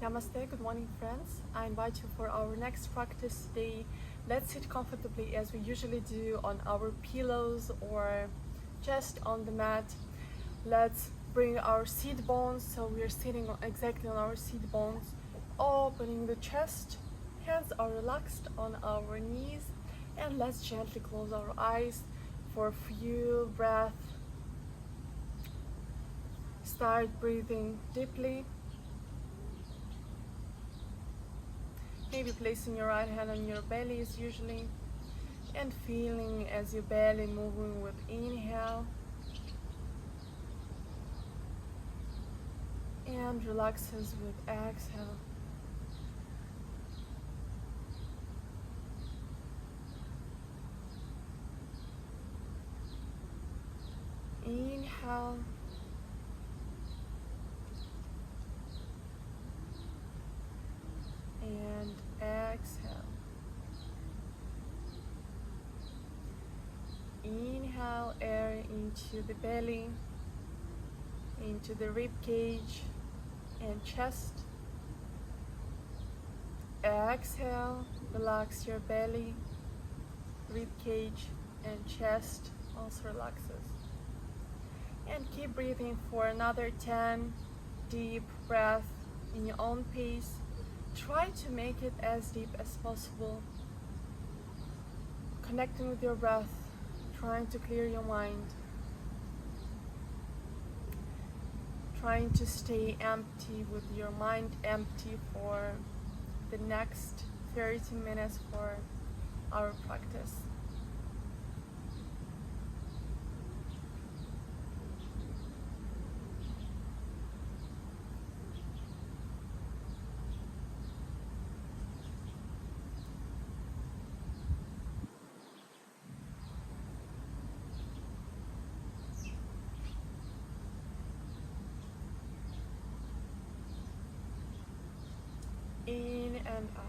Namaste, good morning friends. I invite you for our next practice today. Let's sit comfortably as we usually do on our pillows or just on the mat. Let's bring our seat bones so we are sitting exactly on our seat bones, opening the chest. Hands are relaxed on our knees, and let's gently close our eyes for a few breaths. Start breathing deeply. Maybe placing your right hand on your belly as usually, and feeling as your belly moving with inhale and relaxes with exhale. Inhale and exhale. Inhale air into the belly, into the rib cage and chest. Exhale, relax your belly, rib cage and chest also relaxes. And keep breathing for another 10 deep breaths in your own pace. Try to make it as deep as possible. Connecting with your breath, trying to clear your mind. Trying to stay empty with your mind empty for the next 30 minutes for our practice. In and out.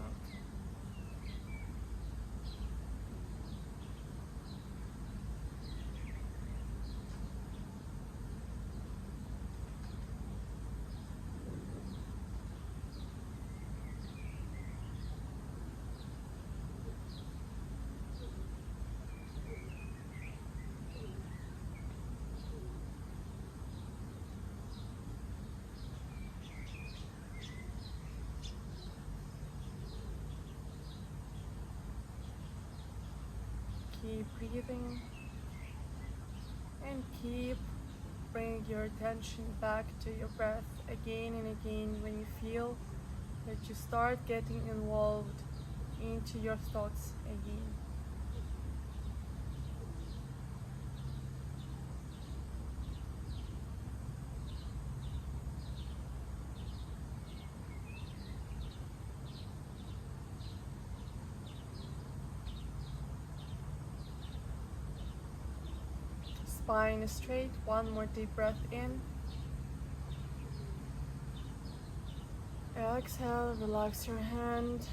Keep breathing and keep bringing your attention back to your breath again and again when you feel that you start getting involved into your thoughts again. Spine is straight. One more deep breath in. Exhale, relax your hand,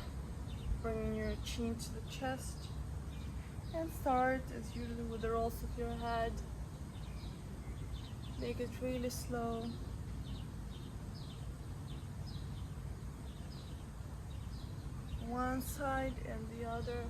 bringing your chin to the chest, and start as usual with the rolls of your head. Make it really slow. One side and the other.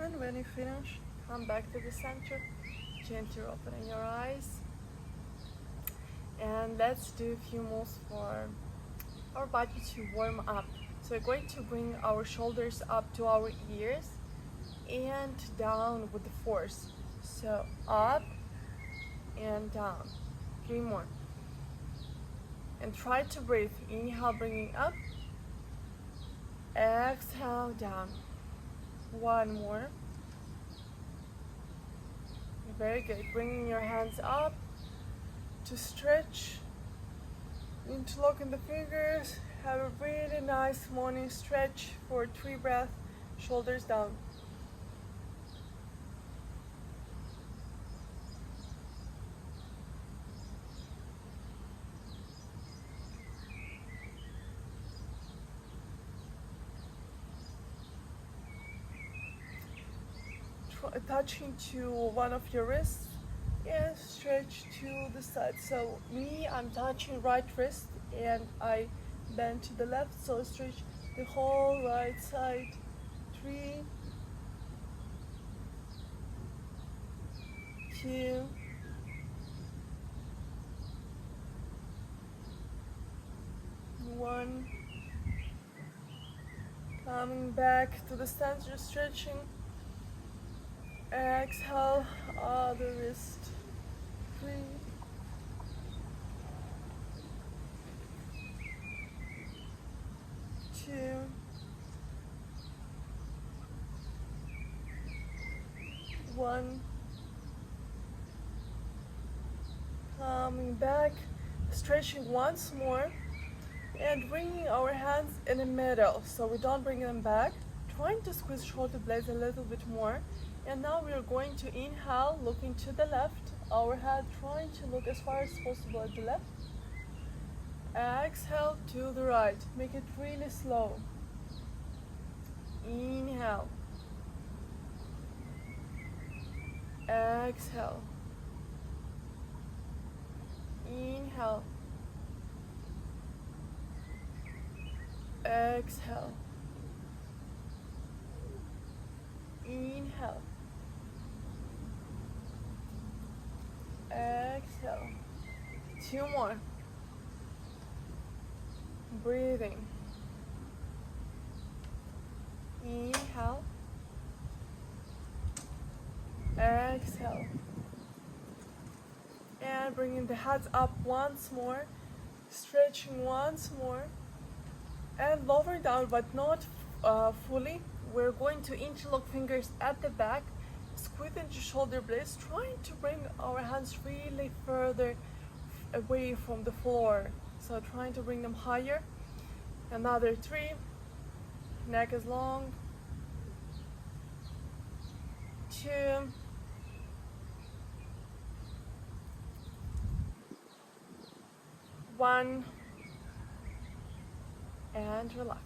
And when you finish, come back to the center, gently opening your eyes. And let's do a few moves for our body to warm up. So we're going to bring our shoulders up to our ears and down with the force. So up and down. 3 more. And try to breathe. Inhale, bringing up. Exhale, down. One more. Very good. Bringing your hands up to stretch. Interlock in the fingers. Have a really nice morning stretch for 3 breaths. Shoulders down. Touching to one of your wrists and stretch to the side. So me, I'm touching right wrist and I bend to the left, so stretch the whole right side. 3, 2, 1. Coming back to the center, stretching. Exhale, other wrist. 3, 2, 1. Coming back, stretching once more, and bringing our hands in the middle, so we don't bring them back. Trying to squeeze shoulder blades a little bit more. And now we are going to inhale, looking to the left, our head trying to look as far as possible at the left. Exhale to the right, make it really slow. Inhale. Exhale. Inhale. Exhale. Inhale. Exhale. 2 more. Breathing. Inhale. Exhale. And bringing the head up once more. Stretching once more. And lowering down, but not fully. We're going to interlock fingers at the back. Squeeze into shoulder blades, trying to bring our hands really further away from the floor. So trying to bring them higher. Another 3. Neck is long. 2. 1. And relax.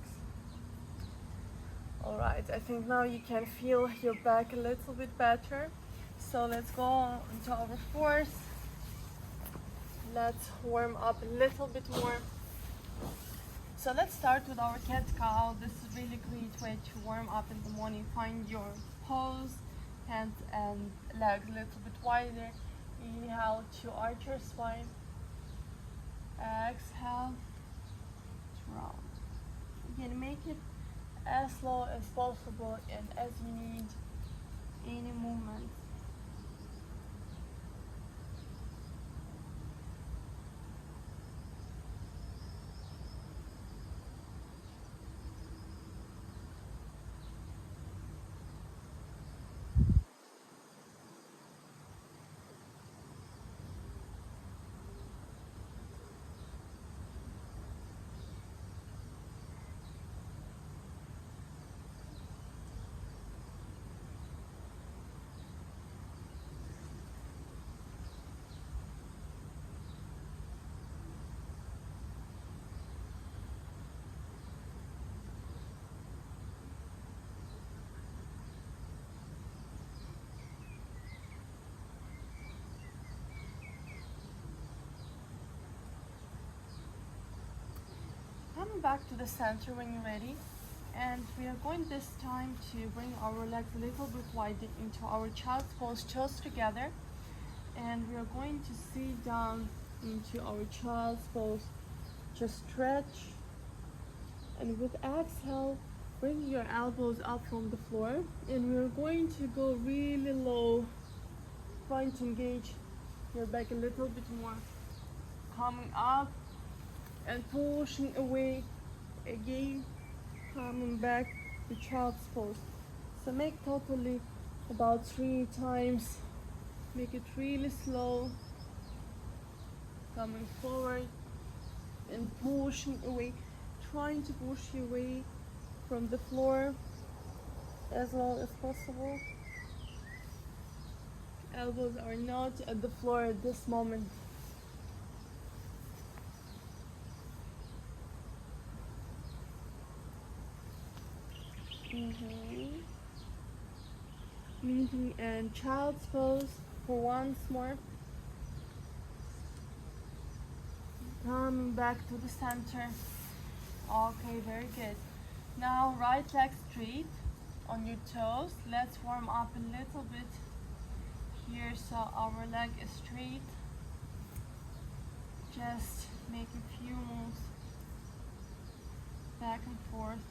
Alright, I think now you can feel your back a little bit better. So let's go into our fourth. Let's warm up a little bit more. So let's start with our cat cow. This is a really great way to warm up in the morning. Find your pose, hands and legs a little bit wider. Inhale to arch your spine. Exhale to round. Again, make it as slow as possible and as you need any movement. Come back to the center when you're ready, and we are going this time to bring our legs a little bit wider into our child's pose, toes together, and we are going to sit down into our child's pose. Just stretch, and with exhale bring your elbows up from the floor, and we are going to go really low, trying to engage your back a little bit more, coming up and pushing away again, coming back to child's pose. So make totally about 3 times. Make it really slow. Coming forward and pushing away, trying to push your way from the floor as long as possible. Elbows are not at the floor at this moment. Meeting and child's pose for once more. Coming back to the center. Okay, very good. Now right leg straight on your toes. Let's warm up a little bit here so our leg is straight. Just make a few moves back and forth.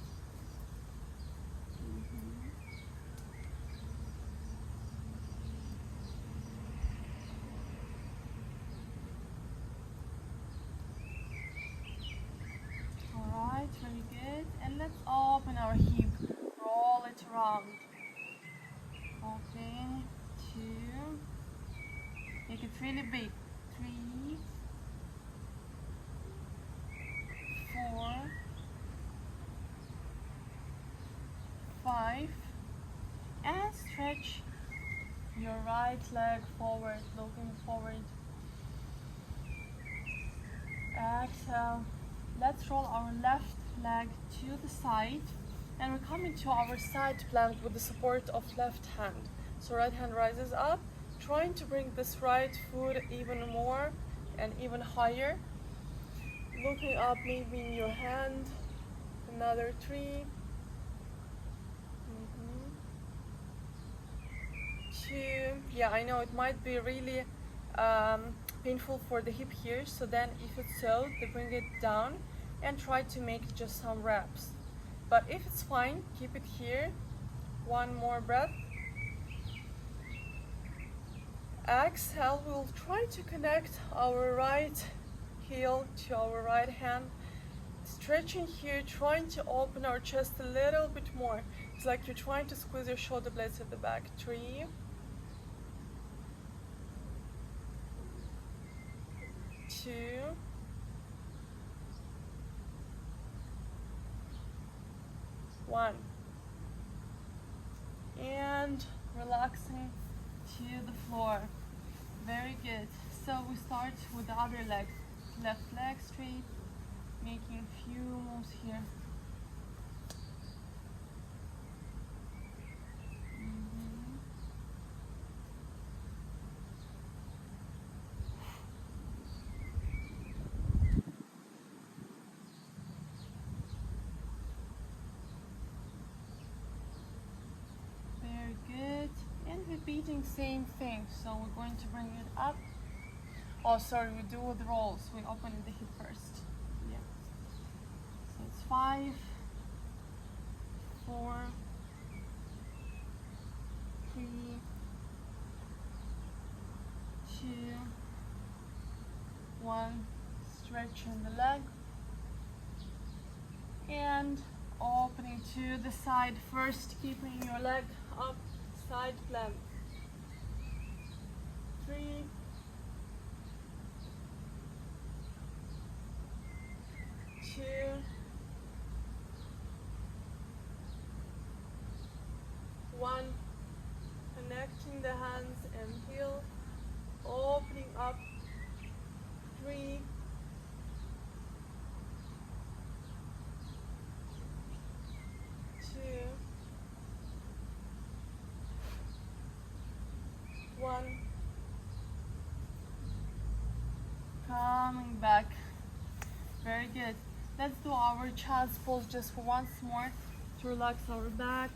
Alright, really good. And let's open our hip, roll it around. Okay, 2, make it really big. 3, 4, 5, and stretch your right leg forward, looking forward. Exhale. Let's roll our left leg to the side, and we're coming to our side plank with the support of left hand. So right hand rises up, trying to bring this right foot even more and even higher. Looking up, maybe in your hand. Another 3. 2. Yeah, I know it might be really painful for the hip here, so then if it's so, they bring it down and try to make just some reps. But if it's fine, keep it here. One more breath. Exhale, we'll try to connect our right heel to our right hand. Stretching here, trying to open our chest a little bit more. It's like you're trying to squeeze your shoulder blades at the back. 3, 2, 1, and relaxing to the floor. Very good. So we start with the other leg. Left leg straight, making a few moves here. Repeating same thing, so we're going to bring it up. Oh, sorry, we do the rolls. We open the hip first. Yeah. So it's 5, 4, 3, 2, 1. Stretching the leg and opening to the side first, keeping your leg up. Side plank. 3, 2, 1. Connecting the hands and heel, opening up. 3, 2, 1. Coming back. Very good. Let's do our child's pose just for once more to relax our back,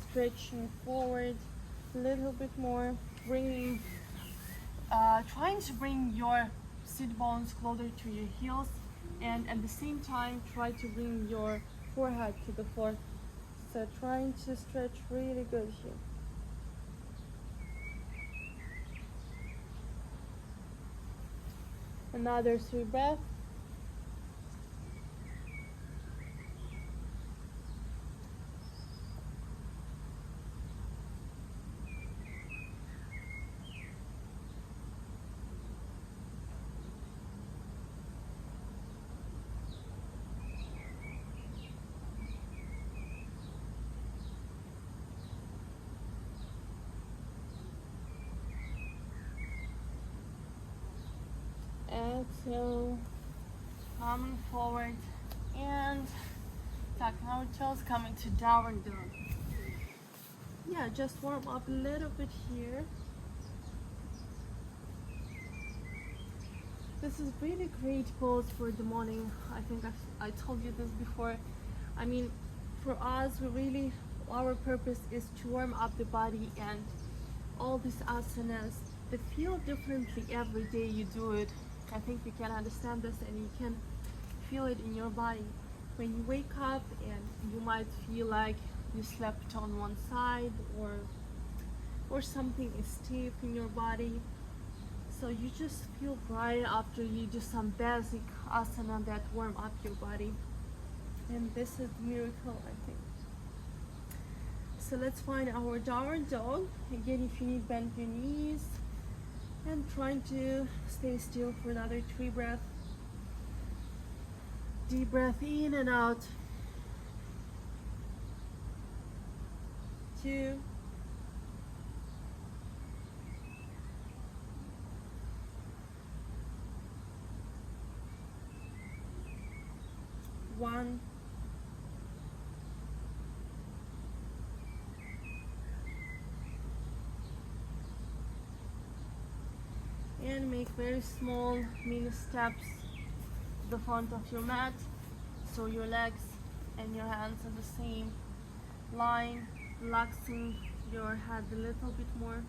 stretching forward a little bit more, bringing, trying to bring your sit bones closer to your heels, and at the same time try to bring your forehead to the floor. So trying to stretch really good here. Another 3 breaths. exhale, coming forward and tucking our toes, coming to downward dog. Yeah, just warm up a little bit here. This is really great pose for the morning. I think I told you this before. I mean, for us, our purpose is to warm up the body, and all these asanas, they feel differently every day you do it. I think you can understand this and you can feel it in your body. When you wake up and you might feel like you slept on one side or something is stiff in your body. So you just feel right after you do some basic asana that warm up your body. And this is the miracle, I think. So let's find our downward dog. Again, if you need, bend your knees and trying to stay still for another 3 breaths. Deep breath in and out. 2. 1. And make very small mini steps to the front of your mat, so your legs and your hands are the same line, relaxing your head a little bit more,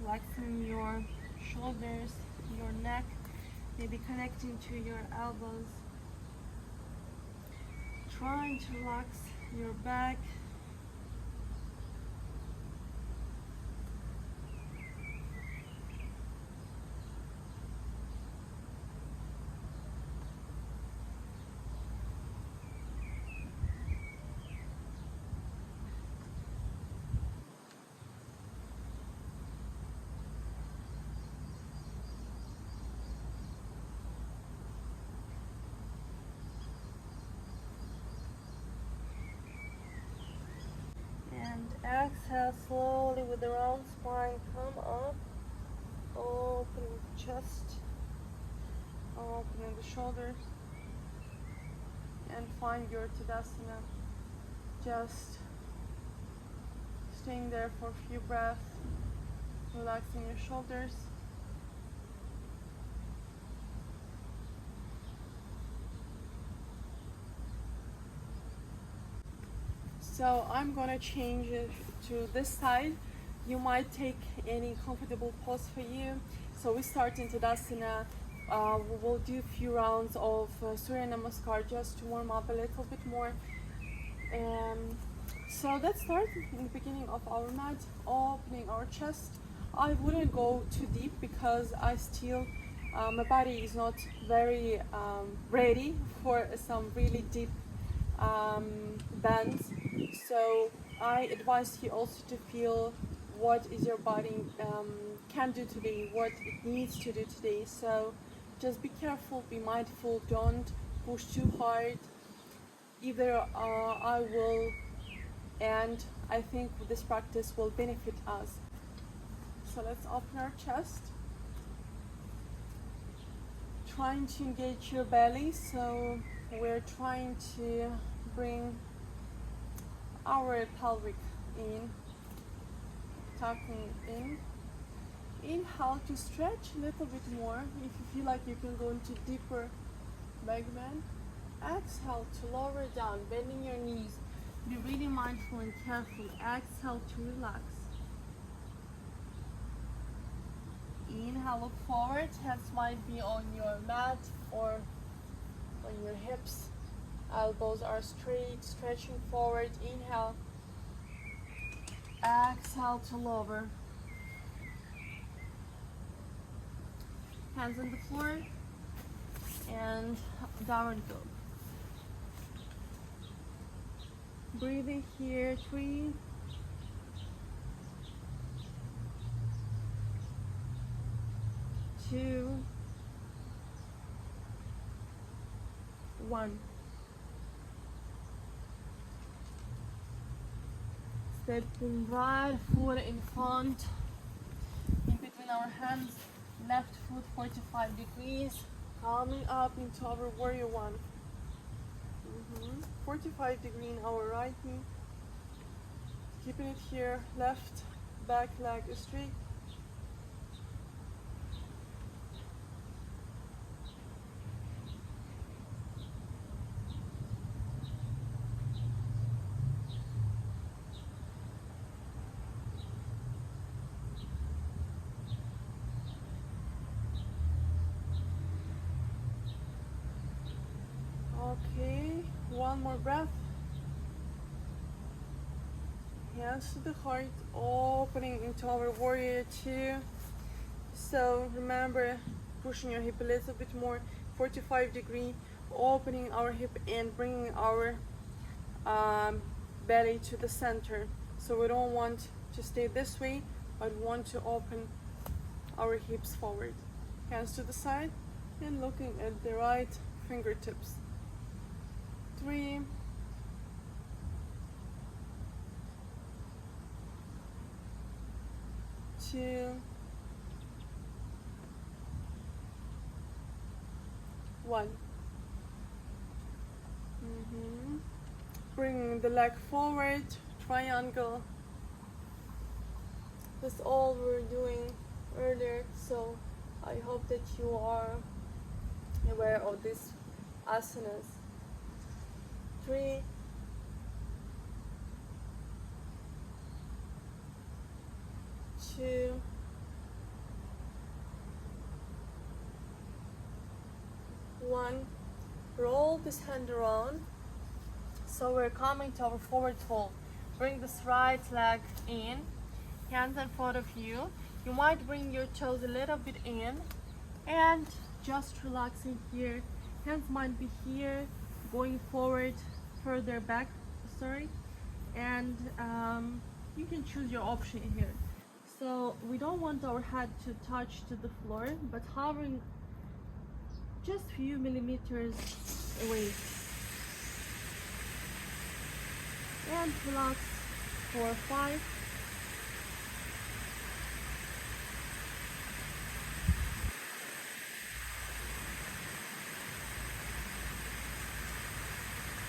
relaxing your shoulders, your neck, maybe connecting to your elbows, trying to relax your back. Exhale slowly with the round spine, come up, opening the chest, opening the shoulders, and find your Tadasana. Just staying there for a few breaths, relaxing your shoulders. So I'm gonna change it to this side. You might take any comfortable pose for you. So we start in Tadasana. We will do a few rounds of Surya Namaskar just to warm up a little bit more. So let's start in the beginning of our mat, opening our chest. I wouldn't go too deep because my body is not very ready for some really deep bends. So I advise you also to feel what is your body can do today, what it needs to do today. So just be careful, be mindful, don't push too hard. Either I will, and I think this practice will benefit us. So let's open our chest, trying to engage your belly. So we're trying to bring our pelvic in, tucking in. Inhale to stretch a little bit more. If you feel like you can go into deeper back bend. Exhale to lower down, bending your knees. Be really mindful and careful. Exhale to relax. Inhale, look forward. Hands might be on your mat or on your hips. Elbows are straight, stretching forward. Inhale. Exhale to lower. Hands on the floor and downward dog. Breathing here, 3, 2, 1. Stepping right foot in front our hands, left foot 45 degrees, coming up into our warrior one. 45 degree in our right knee, keeping it here, left back leg straight. Okay, one more breath. Hands to the heart, opening into our warrior two. So remember, pushing your hip a little bit more, 45 degree, opening our hip and bringing our belly to the center. So we don't want to stay this way, but we want to open our hips forward. Hands to the side and looking at the right fingertips. 3, 2, 1. Bringing the leg forward, triangle. That's all we were doing earlier, so I hope that you are aware of these asanas. 3, 2, 1. Roll this hand around. So we're coming to our forward fold. Bring this right leg in, hands in front of you. You might bring your toes a little bit in and just relaxing here. Hands might be here, going forward, further back, and you can choose your option here. So we don't want our head to touch to the floor, but hovering just few millimeters away. And relax for 5,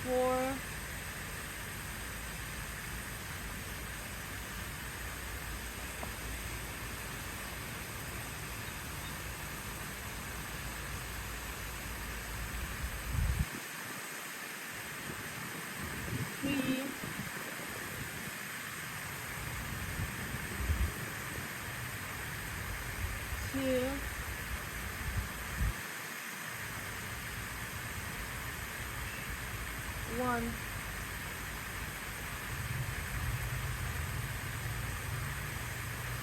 4, 3, 2, 1.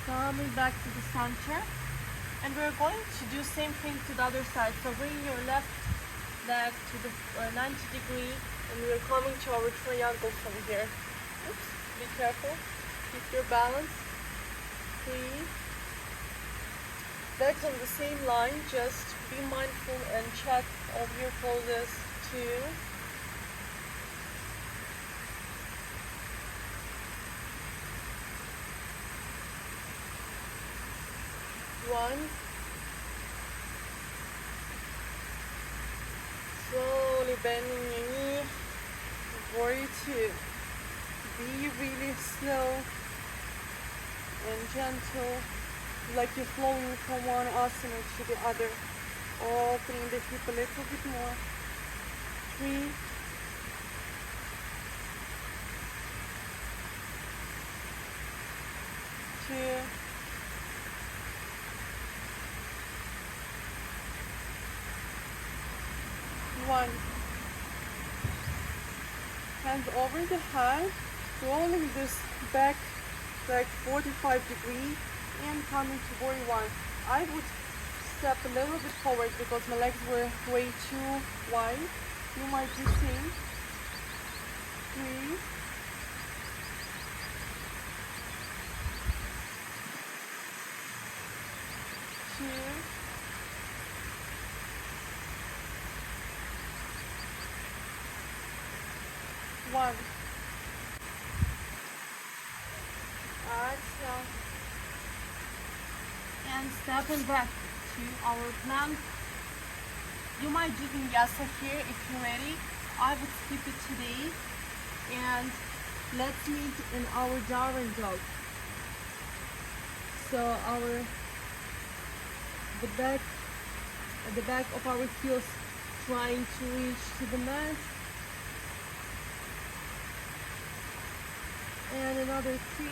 Coming back to the center, and we're going to do same thing to the other side. So bring your left leg to the 90 degree, and we're coming to our triangle from here. Oops, be careful, keep your balance. 3, legs on the same line, just be mindful and check of your poses. 2, 1. Slowly bending your knee. Warrior 2. Be really slow and gentle, like you're flowing from one asana to the other. Opening the hip a little bit more. 3, 2, 1. Hands over the head, rolling this back like 45 degree and coming to warrior 1. I would step a little bit forward because my legs were way too wide. You might do same. 3, 2, 1. Exhale. and stepping back to our plank. You might do vinyasa here if you're ready. I would skip it today. And let's meet in our downward dog. So the back of our heels trying to reach to the mat. And another 3,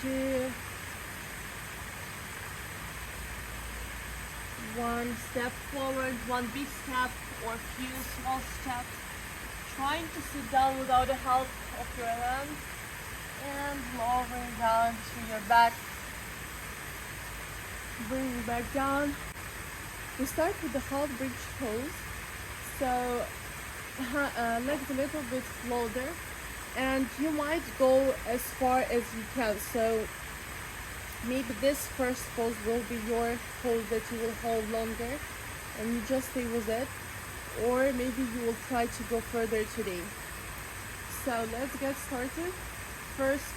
2, 1. Step forward, 1 big step or few small steps. Trying to sit down without the help of your hands and lowering down to your back. Bring back down. We start with the half bridge pose. So legs a little bit floater, and you might go as far as you can. So maybe this first pose will be your pose that you will hold longer and you just stay with it, or maybe you will try to go further today. So let's get started. First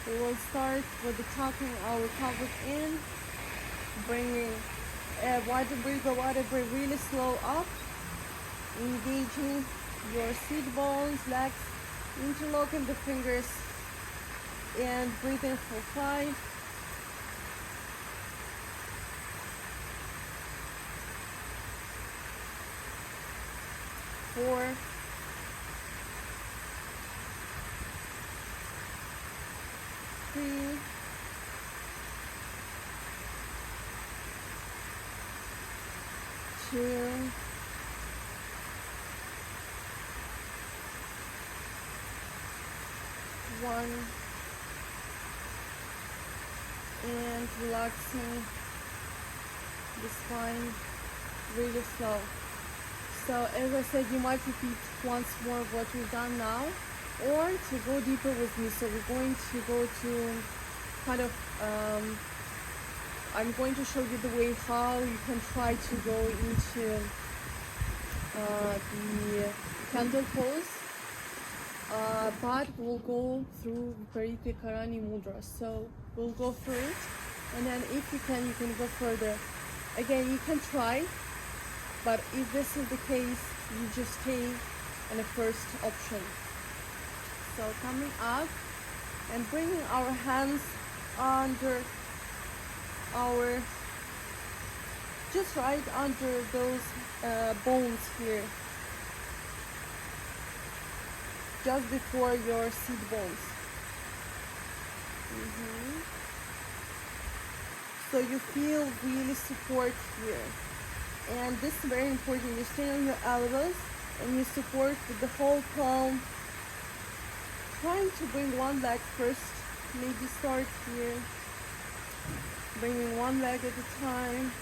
we will start with the tucking our pelvis in, bringing a wider breath really slow up, engaging your seat bones, legs, interlocking the fingers, and breathing for 5, 4, 3, 2, 1, and relaxing the spine really slow. So as I said, you might repeat once more what we've done now, or to go deeper with me. So we're going to go to kind of I'm going to show you the way how you can try to go into the candle pose, but we'll go through Viparita Karani Mudra. So we'll go through it, and then if you can go further. Again, you can try, but if this is the case, you just stay on the first option. So coming up and bringing our hands under just right under those bones here, just before your seat bones. So you feel really support here, and this is very important. You stay on your elbows and you support with the whole palm, trying to bring one leg first. Maybe start here, bringing one leg at a time,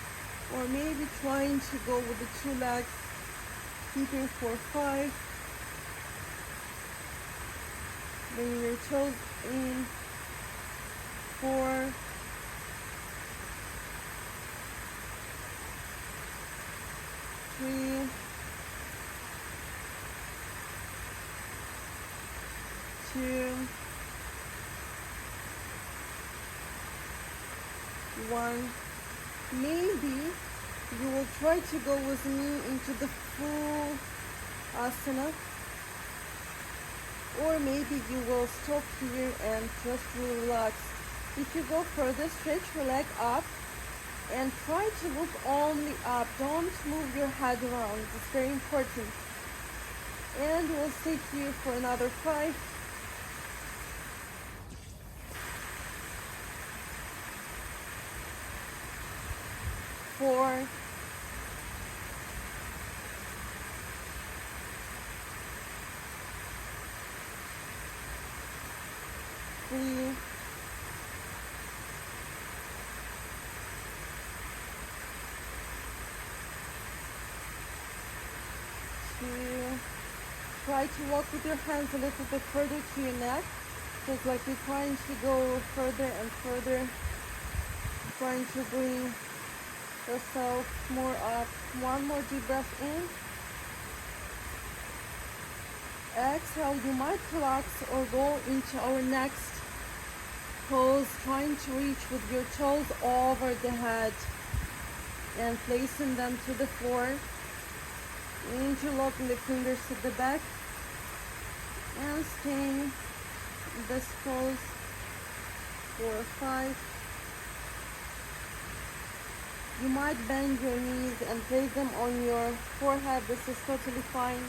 or maybe trying to go with the 2 legs, keeping for 5, bringing your toes in, 4, 3, 2, 1. Maybe you will try to go with me into the full asana, or maybe you will stop here and just relax. If you go further, stretch your leg up and try to look only up. Don't move your head around. It's very important. And we'll stay here for another 5, 4, 3, 2. Try to walk with your hands a little bit further to your neck, just like you're trying to go further and further, trying to bring yourself more up. One more deep breath in, Exhale, you might relax or go into our next pose, trying to reach with your toes over the head and placing them to the floor. Interlocking the fingers at the back and staying in this pose for 5. You might bend your knees and place them on your forehead. This is totally fine.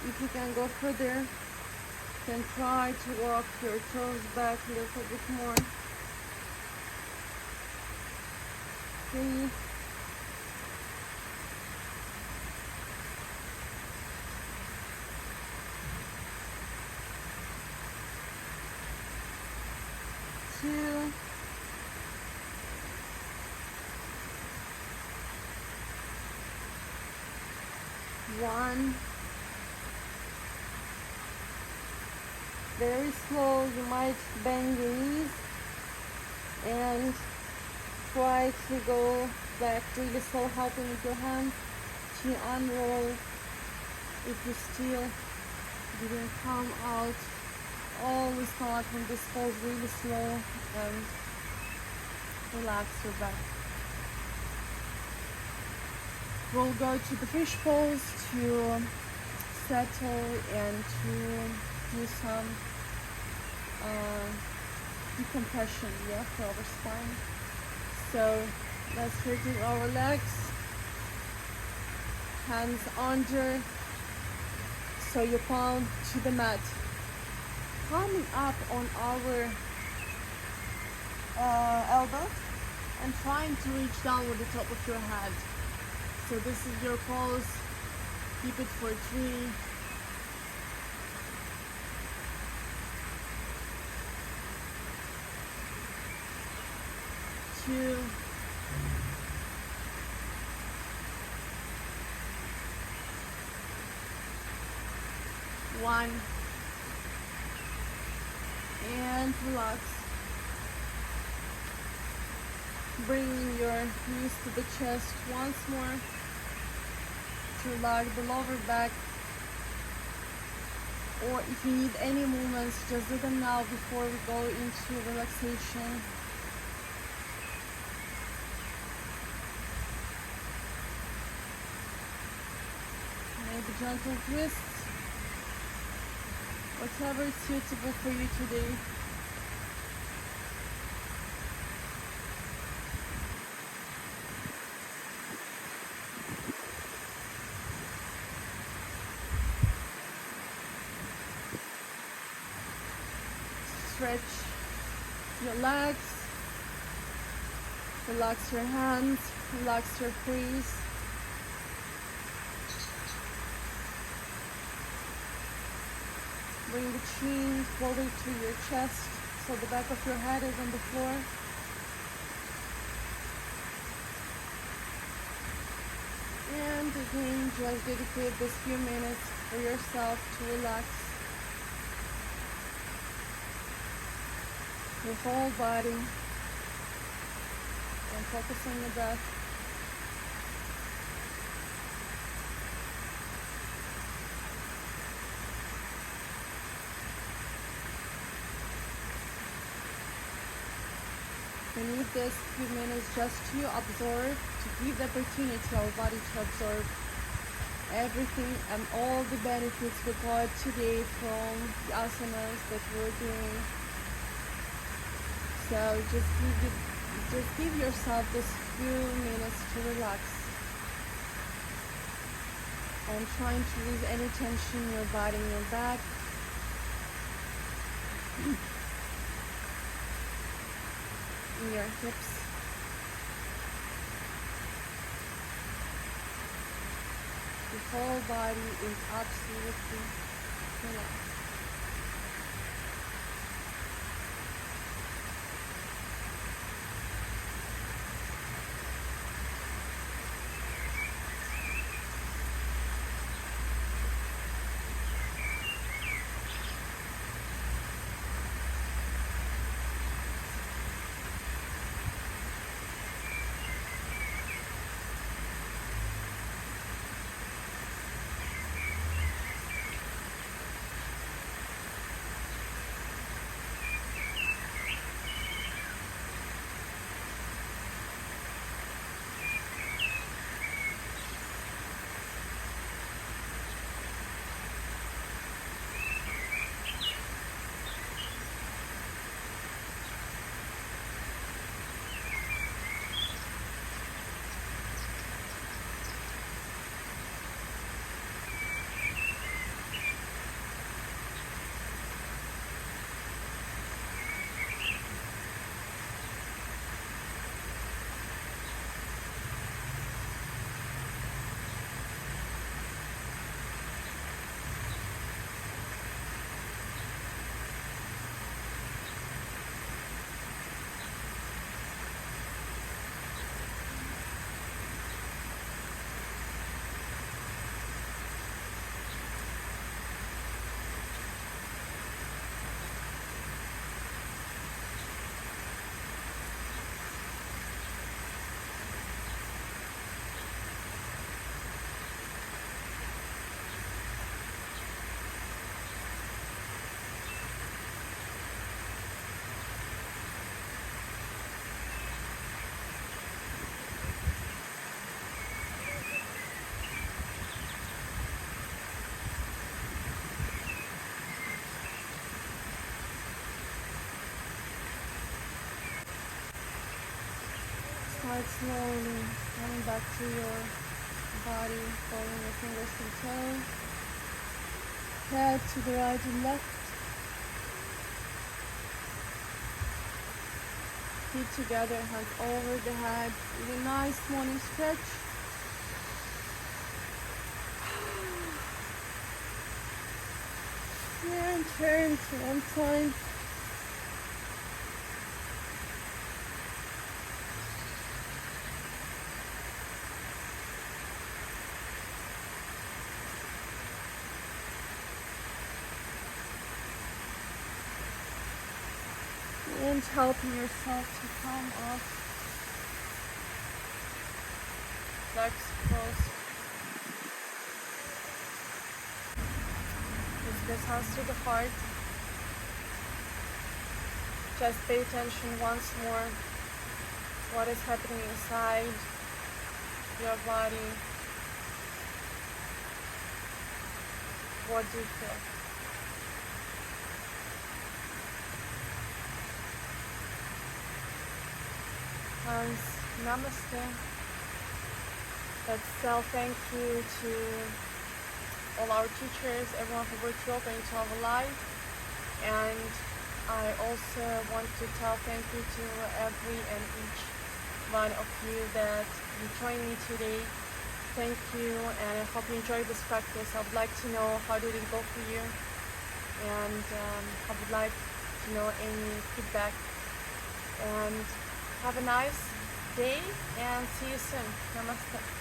If you can go further, you can try to walk your toes back a little bit more. 3. 2. 1. Very slow, you might bend your knees and try to go back really slow, helping with your hands to unroll if you still didn't come out. Always come out from this pose really slow and relax your back. We'll go to the fish pose to settle and to do some decompression, for our spine. So let's straighten our legs, hands under, so your palm to the mat. Coming up on our elbow and trying to reach down with the top of your head. So this is your pose. Keep it for 3. 2. 1. And relax. Bringing your knees to the chest once more to relax the lower back. Or if you need any movements, just do them now before we go into relaxation. Maybe gentle twists. Whatever is suitable for you today. Stretch your legs, relax your hands, relax your face. Bring the chin closer to your chest so the back of your head is on the floor. And again, just dedicate this few minutes for yourself to relax your whole body and focus on your breath. We need this few minutes just to absorb, to give the opportunity to our body to absorb everything and all the benefits we got today from the asanas that we're doing. So just give yourself this few minutes to relax and trying to release any tension in your body, in your back. In your hips. Your whole body is absolutely relaxed. heart slowly, coming back to your body, following your fingers to the toes, head to the right and left, feet together, hands over the head, with a nice morning stretch. And turn to one side. And helping yourself to come up. Legs closed. Just this hands to the heart. Just pay attention once more to what is happening inside your body. What do you feel? Hands, namaste. Let's tell thank you to all our teachers, everyone who worked yoga into our life. And I also want to tell thank you to every and each one of you that you joined me today. Thank you, and I hope you enjoyed this practice. I would like to know how did it go for you, and I would like to know any feedback. And have a nice day and see you soon. Namaste.